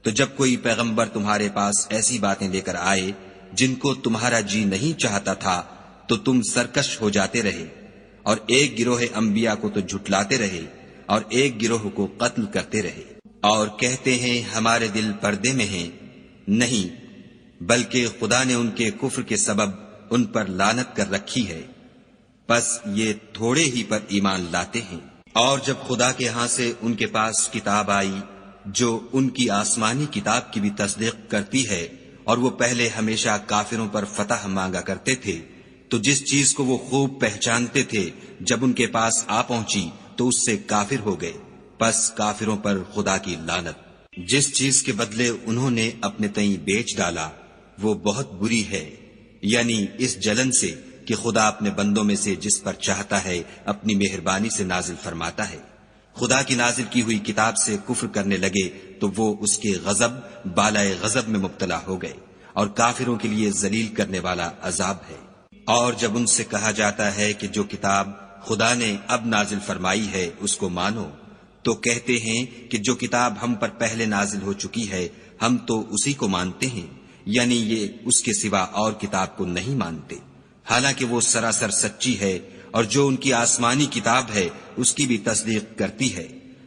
تو جب کوئی پیغمبر تمہارے پاس ایسی باتیں لے کر آئے جن کو تمہارا جی نہیں چاہتا تھا تو تم سرکش ہو جاتے رہے، اور ایک گروہ انبیاء کو تو جھٹلاتے رہے اور ایک گروہ کو قتل کرتے رہے، اور کہتے ہیں ہمارے دل پردے میں ہیں، نہیں بلکہ خدا نے ان کے کفر کے سبب ان پر لعنت کر رکھی ہے، پس یہ تھوڑے ہی پر ایمان لاتے ہیں۔ اور جب خدا کے ہاں سے ان کے پاس کتاب آئی جو ان کی آسمانی کتاب کی بھی تصدیق کرتی ہے، اور وہ پہلے ہمیشہ کافروں پر فتح مانگا کرتے تھے، تو جس چیز کو وہ خوب پہچانتے تھے جب ان کے پاس آ پہنچی تو اس سے کافر ہو گئے، پس کافروں پر خدا کی لعنت۔ جس چیز کے بدلے انہوں نے اپنے تئیں بیچ ڈالا وہ بہت بری ہے، یعنی اس جلن سے کہ خدا اپنے بندوں میں سے جس پر چاہتا ہے اپنی مہربانی سے نازل فرماتا ہے۔ خدا کی نازل کی ہوئی کتاب سے کفر کرنے لگے تو وہ اس کے غضب بالائے غضب میں مبتلا ہو گئے، اور کافروں کے لیے ذلیل کرنے والا عذاب ہے۔ اور جب ان سے کہا جاتا ہے کہ جو کتاب خدا نے اب نازل فرمائی ہے اس کو مانو، تو کہتے ہیں کہ جو کتاب ہم پر پہلے نازل ہو چکی ہے ہم تو اسی کو مانتے ہیں، یعنی یہ اس کے سوا اور کتاب کو نہیں مانتے، حالانکہ وہ سراسر سچی ہے، اور جو ان کی آسمانی کتاب ہے اس کی بھی تصدیق کرتی ہے۔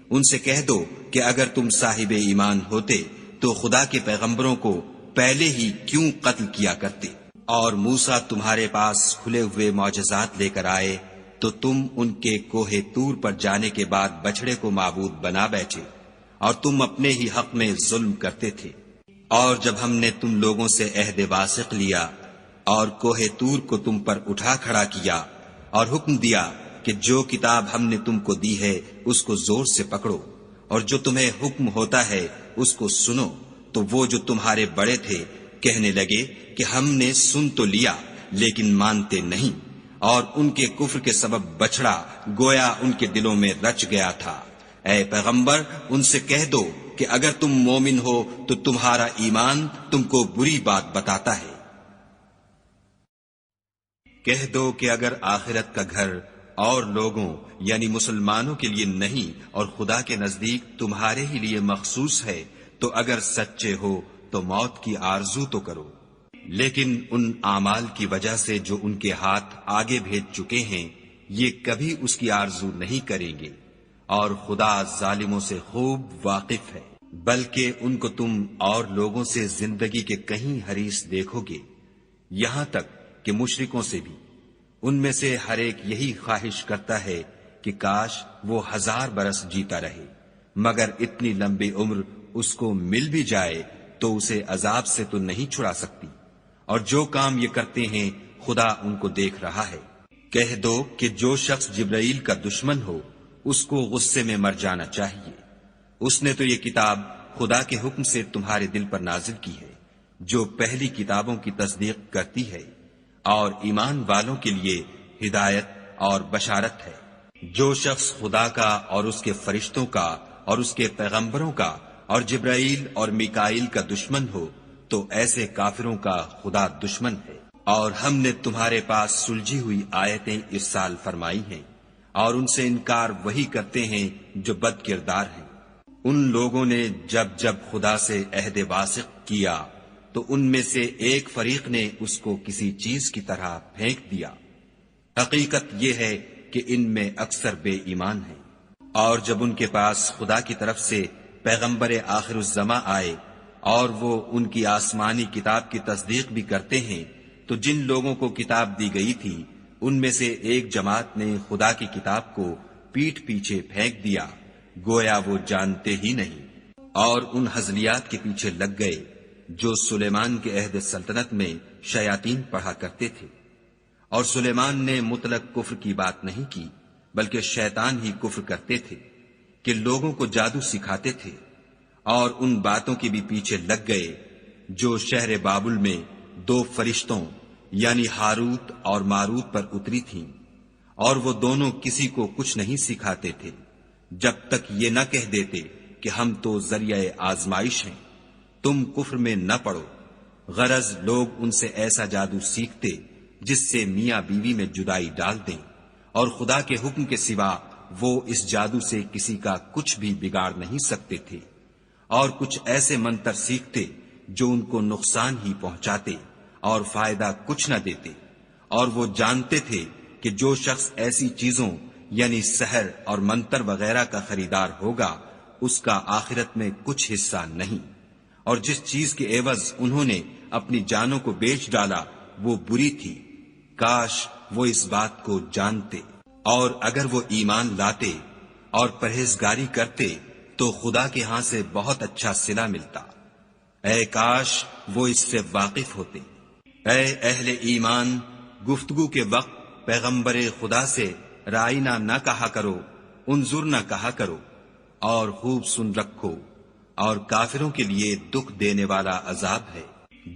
ان سے کہہ دو کہ اگر تم صاحب ایمان ہوتے تو خدا کے پیغمبروں کو پہلے ہی کیوں قتل کیا کرتے، اور موسیٰ تمہارے پاس کھلے ہوئے معجزات لے کر آئے تو تم ان کے کوہ طور پر جانے کے بعد بچڑے کو معبود بنا بیٹھے، اور تم اپنے ہی حق میں ظلم کرتے تھے۔ اور جب ہم نے تم لوگوں سے عہد واثق لیا اور کوہ طور کو تم پر اٹھا کھڑا کیا اور حکم دیا کہ جو کتاب ہم نے تم کو دی ہے اس کو زور سے پکڑو، اور جو تمہیں حکم ہوتا ہے اس کو سنو، تو وہ جو تمہارے بڑے تھے کہنے لگے کہ ہم نے سن تو لیا لیکن مانتے نہیں، اور ان کے کفر کے سبب بچڑا گویا ان کے دلوں میں رچ گیا تھا۔ اے پیغمبر ان سے کہہ دو کہ اگر تم مومن ہو تو تمہارا ایمان تم کو بری بات بتاتا ہے۔ کہہ دو کہ اگر آخرت کا گھر اور لوگوں یعنی مسلمانوں کے لیے نہیں اور خدا کے نزدیک تمہارے ہی لیے مخصوص ہے تو اگر سچے ہو تو موت کی آرزو تو کرو، لیکن ان اعمال کی وجہ سے جو ان کے ہاتھ آگے بھیج چکے ہیں یہ کبھی اس کی آرزو نہیں کریں گے، اور خدا ظالموں سے خوب واقف ہے۔ بلکہ ان کو تم اور لوگوں سے زندگی کے کہیں حریص دیکھو گے، یہاں تک کہ مشرکوں سے بھی۔ ان میں سے ہر ایک یہی خواہش کرتا ہے کہ کاش وہ 1000 برس جیتا رہے، مگر اتنی لمبی عمر اس کو مل بھی جائے تو اسے عذاب سے تو نہیں چھڑا سکتی، اور جو کام یہ کرتے ہیں خدا ان کو دیکھ رہا ہے۔ کہہ دو کہ جو شخص جبرائیل کا دشمن ہو اس کو غصے میں مر جانا چاہیے، اس نے تو یہ کتاب خدا کے حکم سے تمہارے دل پر نازل کی ہے جو پہلی کتابوں کی تصدیق کرتی ہے، اور ایمان والوں کے لیے ہدایت اور بشارت ہے۔ جو شخص خدا کا اور اس کے فرشتوں کا اور اس کے پیغمبروں کا اور جبرائیل اور میکائیل کا دشمن ہو تو ایسے کافروں کا خدا دشمن ہے۔ اور ہم نے تمہارے پاس سلجھی ہوئی آیتیں ارسال فرمائی ہیں، اور ان سے انکار وہی کرتے ہیں جو بد کردار ہیں۔ ان لوگوں نے جب جب خدا سے عہد واثق کیا تو ان میں سے ایک فریق نے اس کو کسی چیز کی طرح پھینک دیا۔ حقیقت یہ ہے کہ ان میں اکثر بے ایمان ہیں۔ اور جب ان کے پاس خدا کی طرف سے پیغمبر آخر الزماں آئے اور وہ ان کی آسمانی کتاب کی تصدیق بھی کرتے ہیں تو جن لوگوں کو کتاب دی گئی تھی ان میں سے ایک جماعت نے خدا کی کتاب کو پیٹھ پیچھے پھینک دیا گویا وہ جانتے ہی نہیں، اور ان ہزلیات کے پیچھے لگ گئے جو سلیمان کے عہد سلطنت میں شیاطین پڑھا کرتے تھے۔ اور سلیمان نے مطلق کفر کی بات نہیں کی بلکہ شیطان ہی کفر کرتے تھے کہ لوگوں کو جادو سکھاتے تھے، اور ان باتوں کے بھی پیچھے لگ گئے جو شہر بابل میں 2 فرشتوں یعنی ہاروت اور ماروت پر اتری تھیں، اور وہ دونوں کسی کو کچھ نہیں سکھاتے تھے جب تک یہ نہ کہہ دیتے کہ ہم تو ذریعہ آزمائش ہیں، تم کفر میں نہ پڑو۔ غرض لوگ ان سے ایسا جادو سیکھتے جس سے میاں بیوی میں جدائی ڈال دیں، اور خدا کے حکم کے سوا وہ اس جادو سے کسی کا کچھ بھی بگاڑ نہیں سکتے تھے۔ اور کچھ ایسے منتر سیکھتے جو ان کو نقصان ہی پہنچاتے اور فائدہ کچھ نہ دیتے، اور وہ جانتے تھے کہ جو شخص ایسی چیزوں یعنی سحر اور منتر وغیرہ کا خریدار ہوگا اس کا آخرت میں کچھ حصہ نہیں، اور جس چیز کے عوض انہوں نے اپنی جانوں کو بیچ ڈالا وہ بری تھی، کاش وہ اس بات کو جانتے، اور اگر وہ ایمان لاتے اور پرہیزگاری کرتے تو خدا کے ہاں سے بہت اچھا صلہ ملتا، اے کاش وہ اس سے واقف ہوتے۔ اے اہل ایمان، گفتگو کے وقت پیغمبر خدا سے رائنا نہ کہا کرو، انظر نہ کہا کرو، اور خوب سن رکھو، اور کافروں کے لیے دکھ دینے والا عذاب ہے۔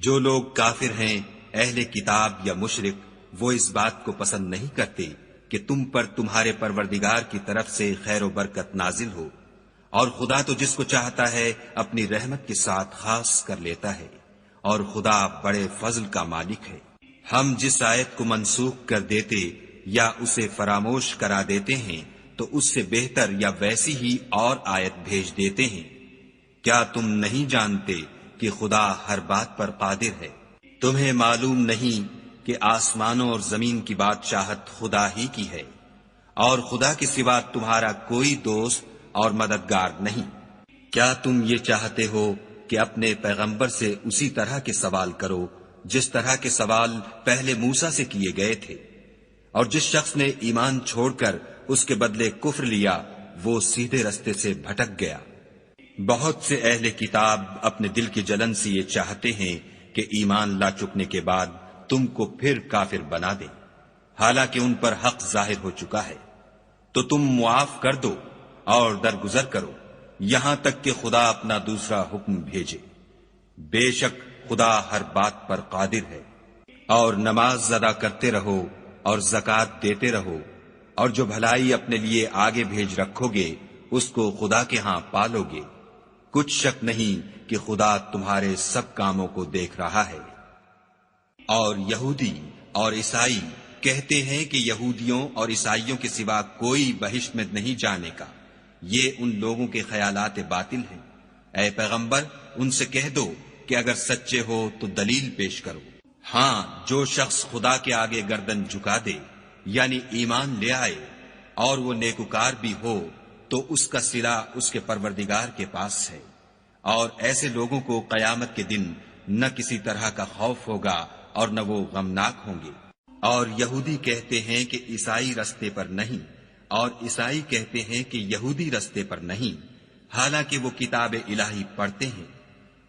جو لوگ کافر ہیں، اہل کتاب یا مشرک، وہ اس بات کو پسند نہیں کرتے کہ تم پر تمہارے پروردگار کی طرف سے خیر و برکت نازل ہو، اور خدا تو جس کو چاہتا ہے اپنی رحمت کے ساتھ خاص کر لیتا ہے، اور خدا بڑے فضل کا مالک ہے۔ ہم جس آیت کو منسوخ کر دیتے یا اسے فراموش کرا دیتے ہیں تو اس سے بہتر یا ویسی ہی اور آیت بھیج دیتے ہیں۔ کیا تم نہیں جانتے کہ خدا ہر بات پر قادر ہے؟ تمہیں معلوم نہیں کہ آسمانوں اور زمین کی بادشاہت خدا ہی کی ہے، اور خدا کے سوا تمہارا کوئی دوست اور مددگار نہیں۔ کیا تم یہ چاہتے ہو کہ اپنے پیغمبر سے اسی طرح کے سوال کرو جس طرح کے سوال پہلے موسیٰ سے کیے گئے تھے؟ اور جس شخص نے ایمان چھوڑ کر اس کے بدلے کفر لیا وہ سیدھے رستے سے بھٹک گیا۔ بہت سے اہل کتاب اپنے دل کی جلن سے یہ چاہتے ہیں کہ ایمان لا چکنے کے بعد تم کو پھر کافر بنا دیں، حالانکہ ان پر حق ظاہر ہو چکا ہے، تو تم معاف کر دو اور درگزر کرو یہاں تک کہ خدا اپنا دوسرا حکم بھیجے۔ بے شک خدا ہر بات پر قادر ہے۔ اور نماز ادا کرتے رہو اور زکوٰۃ دیتے رہو، اور جو بھلائی اپنے لیے آگے بھیج رکھو گے اس کو خدا کے ہاں پالو گے، کچھ شک نہیں کہ خدا تمہارے سب کاموں کو دیکھ رہا ہے۔ اور یہودی اور عیسائی کہتے ہیں کہ یہودیوں اور عیسائیوں کے سوا کوئی بہشت میں نہیں جانے کا، یہ ان لوگوں کے خیالات باطل ہیں۔ اے پیغمبر ان سے کہہ دو کہ اگر سچے ہو تو دلیل پیش کرو۔ ہاں، جو شخص خدا کے آگے گردن جھکا دے یعنی ایمان لے آئے اور وہ نیکوکار بھی ہو تو اس کا صلہ اس کے پروردگار کے پاس ہے، اور ایسے لوگوں کو قیامت کے دن نہ کسی طرح کا خوف ہوگا اور نہ وہ غمناک ہوں گے۔ اور یہودی کہتے ہیں کہ عیسائی رستے پر نہیں، اور عیسائی کہتے ہیں کہ یہودی رستے پر نہیں، حالانکہ وہ کتاب الہی پڑھتے ہیں۔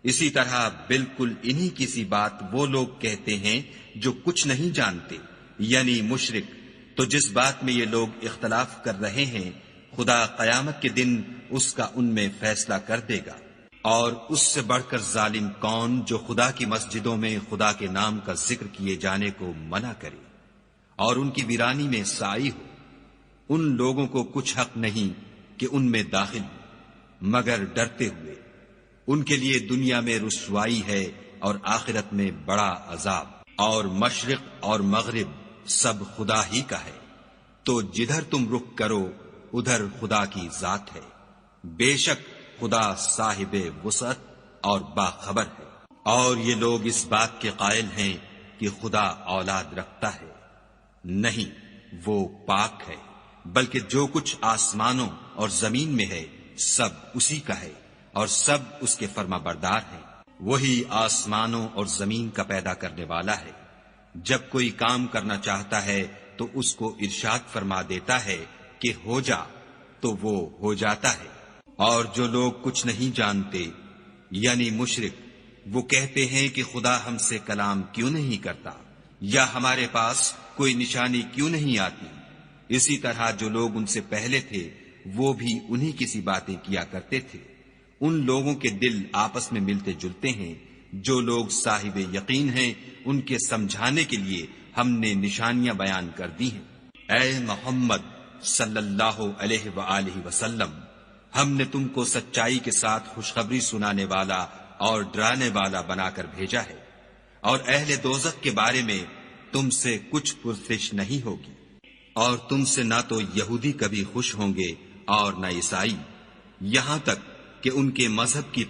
اسی طرح بالکل انہی کسی بات وہ لوگ کہتے ہیں جو کچھ نہیں جانتے، یعنی مشرک۔ تو جس بات میں یہ لوگ اختلاف کر رہے ہیں خدا قیامت کے دن اس کا ان میں فیصلہ کر دے گا۔ اور اس سے بڑھ کر ظالم کون جو خدا کی مسجدوں میں خدا کے نام کا ذکر کیے جانے کو منع کرے اور ان کی ویرانی میں سائی ہو۔ ان لوگوں کو کچھ حق نہیں کہ ان میں داخل ہو مگر ڈرتے ہوئے۔ ان کے لیے دنیا میں رسوائی ہے اور آخرت میں بڑا عذاب۔ اور مشرق اور مغرب سب خدا ہی کا ہے، تو جدھر تم رخ کرو ادھر خدا کی ذات ہے۔ بے شک خدا صاحب وسعت اور باخبر ہے۔ اور یہ لوگ اس بات کے قائل ہیں کہ خدا اولاد رکھتا ہے، نہیں، وہ پاک ہے، بلکہ جو کچھ آسمانوں اور زمین میں ہے سب اسی کا ہے، اور سب اس کے فرما بردار ہیں۔ وہی آسمانوں اور زمین کا پیدا کرنے والا ہے، جب کوئی کام کرنا چاہتا ہے تو اس کو ارشاد فرما دیتا ہے کہ ہو جا، تو وہ ہو جاتا ہے۔ اور جو لوگ کچھ نہیں جانتے یعنی مشرک، وہ کہتے ہیں کہ خدا ہم سے کلام کیوں نہیں کرتا، یا ہمارے پاس کوئی نشانی کیوں نہیں آتی۔ اسی طرح جو لوگ ان سے پہلے تھے وہ بھی انہی کسی باتیں کیا کرتے تھے۔ ان لوگوں کے دل آپس میں ملتے جلتے ہیں۔ جو لوگ صاحب یقین ہیں ان کے سمجھانے کے لیے ہم نے نشانیاں بیان کر دی ہیں۔ اے محمد صلی اللہ علیہ وآلہ وسلم، ہم نے تم کو سچائی کے ساتھ خوشخبری سنانے والا اور ڈرانے والا بنا کر بھیجا ہے، اور اہل دوزخ کے بارے میں تم سے کچھ پرسش نہیں ہوگی، اور تم سے نہ تو یہودی کبھی خوش ہوں گے اور نہ عیسائی، یہاں تک کہ ان کے مذہب کی